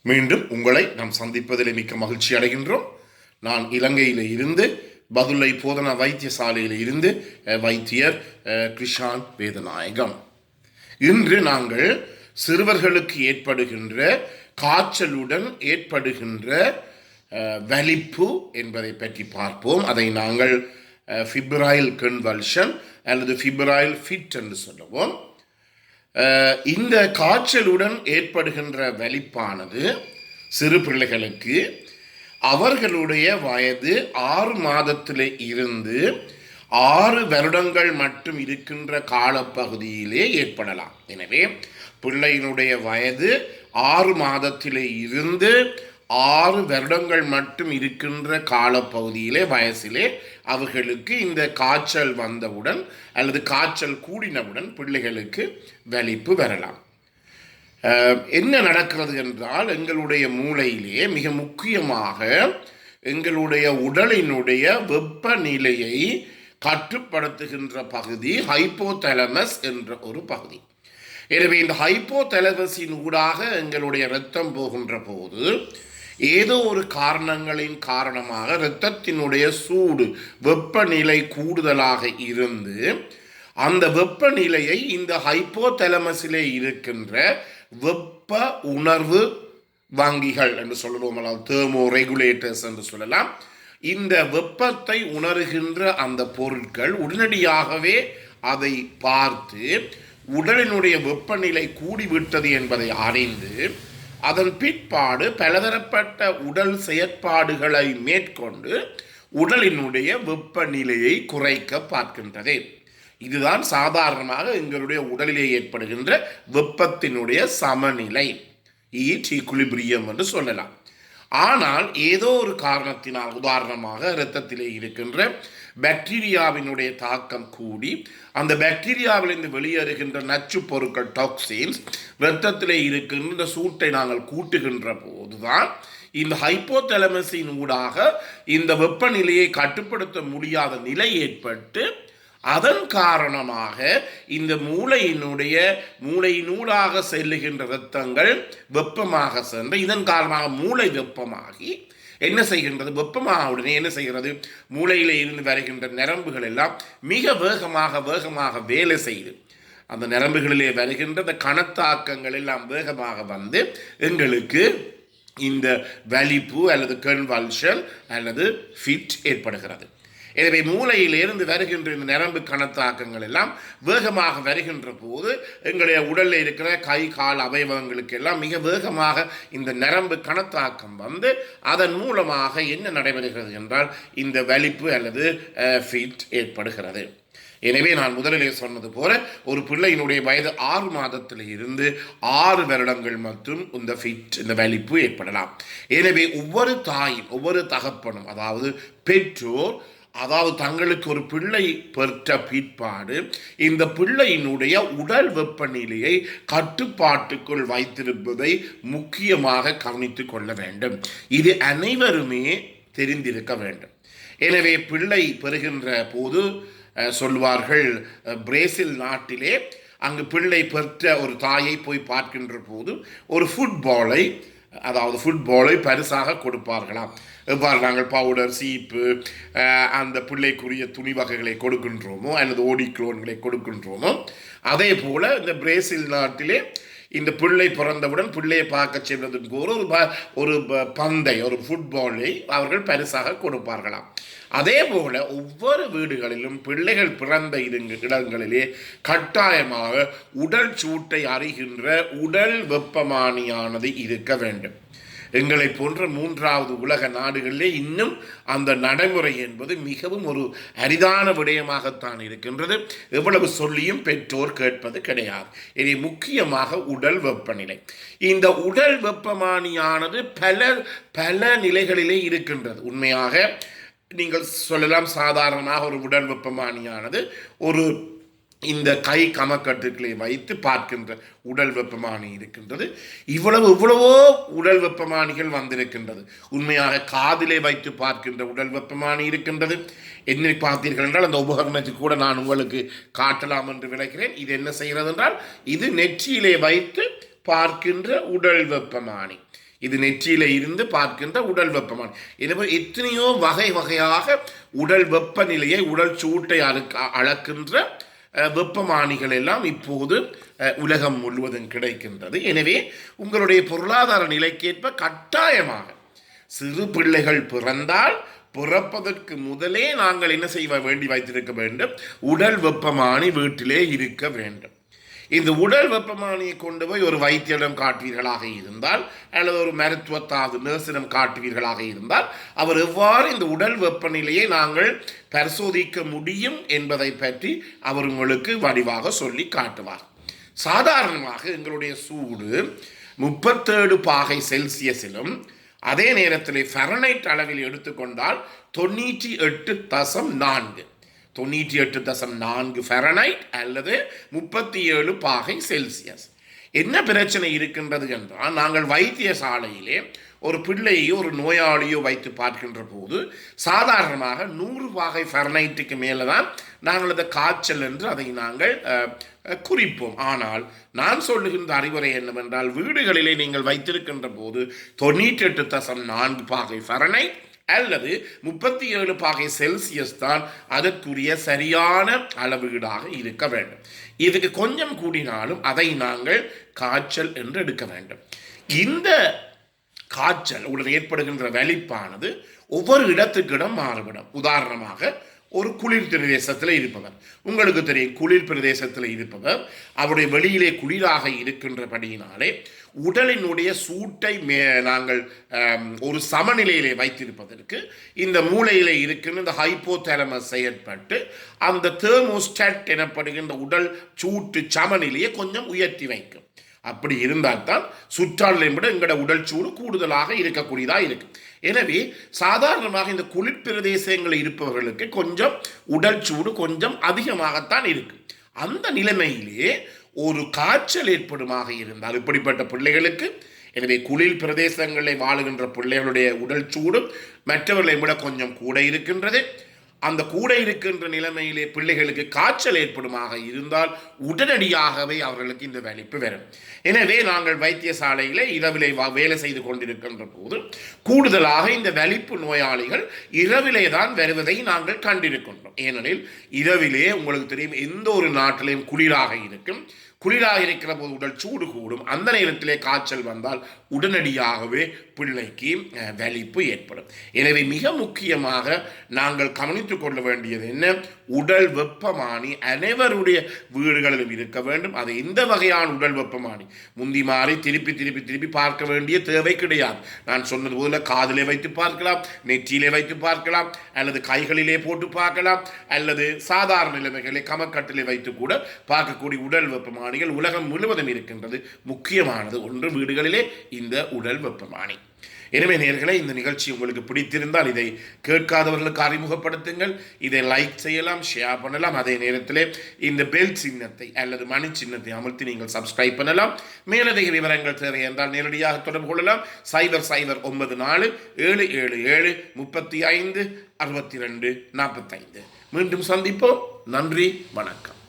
மீண்டும் உங்களை நாம் சந்திப்பதில் மிக்க மகிழ்ச்சி அடைகின்றோம். நான் இலங்கையில் இருந்து பதுளை போதனா வைத்தியசாலையில் இருந்து வைத்தியர் கிருஷான் வேதநாயகம். இன்று நாங்கள் சிறுவர்களுக்கு ஏற்படுகின்ற காய்ச்சலுடன் ஏற்படுகின்ற வலிப்பு என்பதை பற்றி பார்ப்போம். அதை நாங்கள் ஃபிப்ரைல் கன்வல்ஷன் அல்லது ஃபிப்ரைல் ஃபிட் என்று சொல்லுவோம். இந்த காய்ச்சலுடன் ஏற்படுகின்ற வலிப்பானது சிறு பிள்ளைகளுக்கு அவர்களுடைய வயது 6 மாதத்தில் இருந்து 6 வருடங்கள் மட்டும் இருக்கின்ற காலப்பகுதியிலே ஏற்படலாம். எனவே பிள்ளையினுடைய வயது 6 மாதத்தில் இருந்து 6 வருடங்கள் மட்டும் இருக்கின்ற காலப்பகுதியிலே வயசிலே அவர்களுக்கு இந்த காய்ச்சல் வந்தவுடன் அல்லது காய்ச்சல் கூடினவுடன் பிள்ளைகளுக்கு வலிப்பு வரலாம். என்ன நடக்கிறது என்றால், எங்களுடைய மூளையிலே மிக முக்கியமாக எங்களுடைய உடலினுடைய வெப்பநிலையை கட்டுப்படுத்துகின்ற பகுதி ஹைப்போதலமஸ் என்ற ஒரு பகுதி. எனவே இந்த ஹைப்போதலமஸின் ஊடாக எங்களுடைய இரத்தம் போகின்ற போது ஏதோ ஒரு காரணங்களின் காரணமாக இரத்தத்தினுடைய சூடு வெப்பநிலை கூடுதலாக இருந்து அந்த வெப்பநிலையை இந்த ஹைப்போதலமஸிலே இருக்கின்ற வெப்ப உணர்வு வங்கிகள் என்று சொல்லுவோம், தெர்மோ ரெகுலேட்டர்ஸ் என்று சொல்லலாம். இந்த வெப்பத்தை உணர்கின்ற அந்த பொருட்கள் உடனடியாகவே அதை பார்த்து உடலினுடைய வெப்பநிலை கூடிவிட்டது என்பதை அறிந்து அதன் பிற்பாடு பலதரப்பட்ட உடல் செயற்பாடுகளை மேற்கொண்டு உடலினுடைய வெப்பநிலையை குறைக்க பார்க்கின்றது. இதுதான் சாதாரணமாக எங்களுடைய உடலிலே ஏற்படுகின்ற வெப்பத்தினுடைய சமநிலை, ஈக்விலிபிரியம் என்று சொல்லலாம். ஆனால் ஏதோ ஒரு காரணத்தினால், உதாரணமாக இரத்தத்திலே இருக்கின்ற பாக்டீரியாவினுடைய தாக்கம் கூடி அந்த பாக்டீரியாவிலிருந்து வெளியேறுகின்ற நச்சு பொருட்கள் டாக்ஸின்ஸ் இரத்தத்திலே இருக்கின்ற சூட்டை நாங்கள் கூட்டுகின்ற போதுதான் இந்த ஹைப்போதலமஸின் ஊடாக இந்த வெப்பநிலையை கட்டுப்படுத்த முடியாத நிலை ஏற்பட்டு அதன் காரணமாக இந்த மூளையினூடாக செல்லுகின்ற இரத்தங்கள் வெப்பமாக சென்று இதன் காரணமாக மூளை வெப்பமாகி என்ன செய்கின்றது, வெப்பமாக உடனே என்ன செய்கிறது, மூளையிலே இருந்து வருகின்ற நரம்புகள் எல்லாம் மிக வேகமாக வேலை செய்து அந்த நரம்புகளிலே வருகின்ற அந்த கணத்தாக்கங்கள் எல்லாம் வேகமாக வந்து எங்களுக்கு இந்த வலிப்பு அல்லது கன்வல்ஷன் அல்லது ஃபிட் ஏற்படுகிறது. எனவே மூளையிலிருந்து வருகின்ற இந்த நரம்பு கணத்தாக்கங்கள் எல்லாம் வேகமாக வருகின்ற போது எங்களுடைய உடலில் இருக்கிற கை கால் அவயவங்களுக்கு எல்லாம் மிக வேகமாக இந்த நரம்பு கணத்தாக்கம் வந்து அதன் மூலமாக என்ன நடைபெறுகிறது என்றால் இந்த வலிப்பு அல்லது ஃபிட் ஏற்படுகிறது. எனவே நான் முதலிலே சொன்னது போல ஒரு பிள்ளையினுடைய வயது 6 மாதத்தில் இருந்து 6 வருடங்கள் மட்டும் இந்த வலிப்பு ஏற்படலாம். எனவே ஒவ்வொரு தாயும் ஒவ்வொரு தகப்பனும் அதாவது பெற்றோர் தங்களுக்கு ஒரு பிள்ளை பெற்ற பிற்பாடு இந்த பிள்ளையினுடைய உடல் வெப்பநிலையை கட்டுப்பாட்டுக்குள் வைத்திருப்பதை முக்கியமாக கவனித்து கொள்ள வேண்டும். இது அனைவருமே தெரிந்திருக்க வேண்டும். எனவே பிள்ளை பெறுகின்ற போது சொல்வார்கள், பிரேசில் நாட்டிலே அங்கு பிள்ளை பெற்ற ஒரு தாயை போய் பார்க்கின்ற போது ஒரு ஃபுட்பாலை பரிசாக கொடுப்பார்களாம். எவ்வாறு நாங்கள் பவுடர், சீப்பு, அந்த பிள்ளைக்குரிய துணி வகைகளை கொடுக்கின்றோமோ அல்லது ஓடிக்ளோன்களை கொடுக்கின்றோமோ அதே போல் இந்த பிரேசில் நாட்டிலே இந்த பிள்ளை பிறந்தவுடன் பிள்ளையை பார்க்க சென்றதுக்கு ஒரு பந்தை, ஒரு ஃபுட்பாலை அவர்கள் பரிசாக கொடுப்பார்களாம். அதே போல ஒவ்வொரு வீடுகளிலும் பிள்ளைகள் பிறந்த இடங்களிலே கட்டாயமாக உடல் சூட்டை அறிகின்ற உடல் வெப்பமானியானது இருக்க வேண்டும். எங்களை போன்ற 3வது உலக நாடுகளிலே இன்னும் அந்த நடைமுறை என்பது மிகவும் ஒரு அரிதான விடயமாகத்தான் இருக்கின்றது. எவ்வளவு சொல்லியும் பெற்றோர் கேட்பது கிடையாது. இதை முக்கியமாக உடல் வெப்பநிலை, இந்த உடல் வெப்பமானியானது பல நிலைகளிலே இருக்கின்றது. உண்மையாக நீங்கள் சொல்லலாம், சாதாரணமாக ஒரு உடல் வெப்பமானியானது ஒரு இந்த கை கமக்கட்டுக்களை வைத்து பார்க்கின்ற உடல் வெப்பமானி இருக்கின்றது. இவ்வளவோ உடல் வெப்பமானிகள் வந்திருக்கின்றது. உண்மையாக காதிலே வைத்து பார்க்கின்ற உடல் வெப்பமானி இருக்கின்றது. என்ன பார்த்தீர்கள் என்றால் அந்த உபகரணத்துக்கு கூட நான் உங்களுக்கு காட்டலாம் என்று விளைக்கிறேன். இது என்ன செய்கிறது என்றால் இது நெற்றியிலே வைத்து பார்க்கின்ற உடல் வெப்பமானி. இது நெற்றியில இருந்து பார்க்கின்ற உடல் வெப்பமானி. எனவே எத்தனையோ வகை வகையாக உடல் வெப்பநிலையை, உடல் சூட்டை அளக்கின்ற வெப்பமானிகள் எல்லாம் இப்போது உலகம் முழுவதும் கிடைக்கின்றது. எனவே உங்களுடைய பொருளாதார நிலைக்கேற்ப கட்டாயமாக சிறு பிள்ளைகள் பிறந்தால் பிறப்பதற்கு முதலே நாங்கள் என்ன செய்ய வேண்டி வைத்திருக்க வேண்டும்? உடல் வெப்பமானி வீட்டிலே இருக்க வேண்டும். இந்த உடல் வெப்பமானியை கொண்டு போய் ஒரு வைத்தியரிடம் காட்டுவீர்களாக இருந்தால், அல்லது ஒரு மருத்துவத்தாவது நர்ஸிடம் காட்டுவீர்களாக இருந்தால், அவர் எவ்வாறு இந்த உடல் வெப்பநிலையை நாங்கள் பரிசோதிக்க முடியும் என்பதை பற்றி அவர் உங்களுக்கு வடிவாக சொல்லி காட்டுவார். சாதாரணமாக எங்களுடைய சூடு 37 பாகை செல்சியஸிலும், அதே நேரத்தில் ஃபெரனைட் அளவில் எடுத்துக்கொண்டால் 98.4 98.4 ஃபெரனைட் அல்லது 37 பாகை செல்சியஸ். என்ன பிரச்சனை இருக்கின்றது என்றால், நாங்கள் வைத்தியசாலையிலே ஒரு பிள்ளையோ ஒரு நோயாளியோ வைத்து பார்க்கின்ற போது சாதாரணமாக 100 பாகை ஃபெரனைட்டுக்கு மேலே தான் நாங்கள் அதை காய்ச்சல் என்று அதை நாங்கள் குறிப்போம். ஆனால் நான் சொல்லுகின்ற அறிவுரை என்னவென்றால், வீடுகளிலே நீங்கள் வைத்திருக்கின்ற போது 98.4 பாகை ஃபெரனைட் அல்லது 37 பாகை செல்சியஸ் தான் அதற்குரிய சரியான அளவீடாக இருக்க வேண்டும். இதுக்கு கொஞ்சம் கூடினாலும் அதை நாங்கள் காய்ச்சல் என்று எடுக்க வேண்டும். இந்த காய்ச்சல் உடன் ஏற்படுகின்ற வலிப்பானது ஒவ்வொரு இடத்துக்கு இடம் மாறுபடும். உதாரணமாக ஒரு குளிர் பிரதேசத்தில் இருப்பவர், உங்களுக்கு தெரியும், குளிர் பிரதேசத்தில் இருப்பவர் அவருடைய வெளியிலே குளிராக இருக்கின்றபடியினாலே உடலினுடைய சூட்டை நாங்கள் ஒரு சமநிலையிலே வைத்திருப்பதற்கு இந்த மூளையிலே இருக்கின்ற இந்த ஹைப்போதேலமஸ் செயற்பட்டு அந்த தெர்மோஸ்டாட் எனப்படுகின்ற உடல் சூட்டு சமநிலையை கொஞ்சம் உயர்த்தி வைக்கும். அப்படி இருந்தால் தான் சுற்றாடலை விட எங்களோட உடல் சூடு கூடுதலாக இருக்கக்கூடியதாக இருக்கு. எனவே சாதாரணமாக இந்த குளிர் பிரதேசங்களில் இருப்பவர்களுக்கு கொஞ்சம் உடல் சூடு கொஞ்சம் அதிகமாகத்தான் இருக்கு. அந்த நிலைமையிலே ஒரு காய்ச்சல் ஏற்படுமாக இருந்தால் இப்படிப்பட்ட பிள்ளைகளுக்கு, எனவே குளிர் பிரதேசங்களில் வாழுகின்ற பிள்ளைகளுடைய உடல் சூடு மற்றவர்களை விட கொஞ்சம் கூட இருக்கின்றது. அந்த கூட இருக்கின்ற நிலைமையிலே பிள்ளைகளுக்கு காய்ச்சல் ஏற்படுமாக இருந்தால் உடனடியாகவே அவர்களுக்கு இந்த வலிப்பு வரும். எனவே நாங்கள் வைத்தியசாலையில் இரவிலே வேலை செய்து கொண்டிருக்கின்ற போது கூடுதலாக இந்த வலிப்பு நோயாளிகள் இரவிலே தான் வருவதை நாங்கள் கண்டிருக்கின்றோம். ஏனெனில் இரவிலே உங்களுக்கு தெரியும், எந்த ஒரு நாட்டிலையும் குளிராக இருக்கும். குளிராக இருக்கிற போது உடல் சூடு கூடும். அந்த நேரத்திலே காய்ச்சல் வந்தால் உடனடியாகவே பிள்ளைக்கு வலிப்பு ஏற்படும். எனவே மிக முக்கியமாக நாங்கள் கவனித்துக் கொள்ள வேண்டியது என்ன? உடல் வெப்பமானி அனைவருடைய வீடுகளிலும் இருக்க வேண்டும். அது எந்த வகையான உடல் வெப்பமானி முந்தி மாறி திருப்பி பார்க்க வேண்டிய தேவை கிடையாது. நான் சொன்னது போல காதிலே வைத்து பார்க்கலாம், நெற்றியிலே வைத்து பார்க்கலாம், அல்லது கைகளிலே போட்டு பார்க்கலாம், அல்லது சாதாரண நிலைமைகளை கமக்கட்டிலே வைத்து கூட பார்க்கக்கூடிய உடல் வெப்பமானி உலகம் முழுவதும் இருக்கின்றது. முக்கியமானது ஒன்று வீடுகளிலே இந்த உடல் வெப்பமானி. எனவே நேயர்களே, இந்த நிகழ்ச்சி உங்களுக்கு பிடித்திருந்தால் இதை கேட்காதவர்களுக்கு அறிமுகப்படுத்துங்கள். இதை லைக் செய்யலாம், ஷேர் பண்ணலாம். அதே நேரத்தில் இந்த பெல் சின்னத்தை அல்லது மணி சின்னத்தை அமர்த்தி நீங்கள் சப்ஸ்கிரைப் பண்ணலாம். மேலதிக விவரங்கள் தேவை என்றால் நேரடியாக தொடர்பு கொள்ளலாம். 0094 777 35 62 45. மீண்டும் சந்திப்போம். நன்றி, வணக்கம்.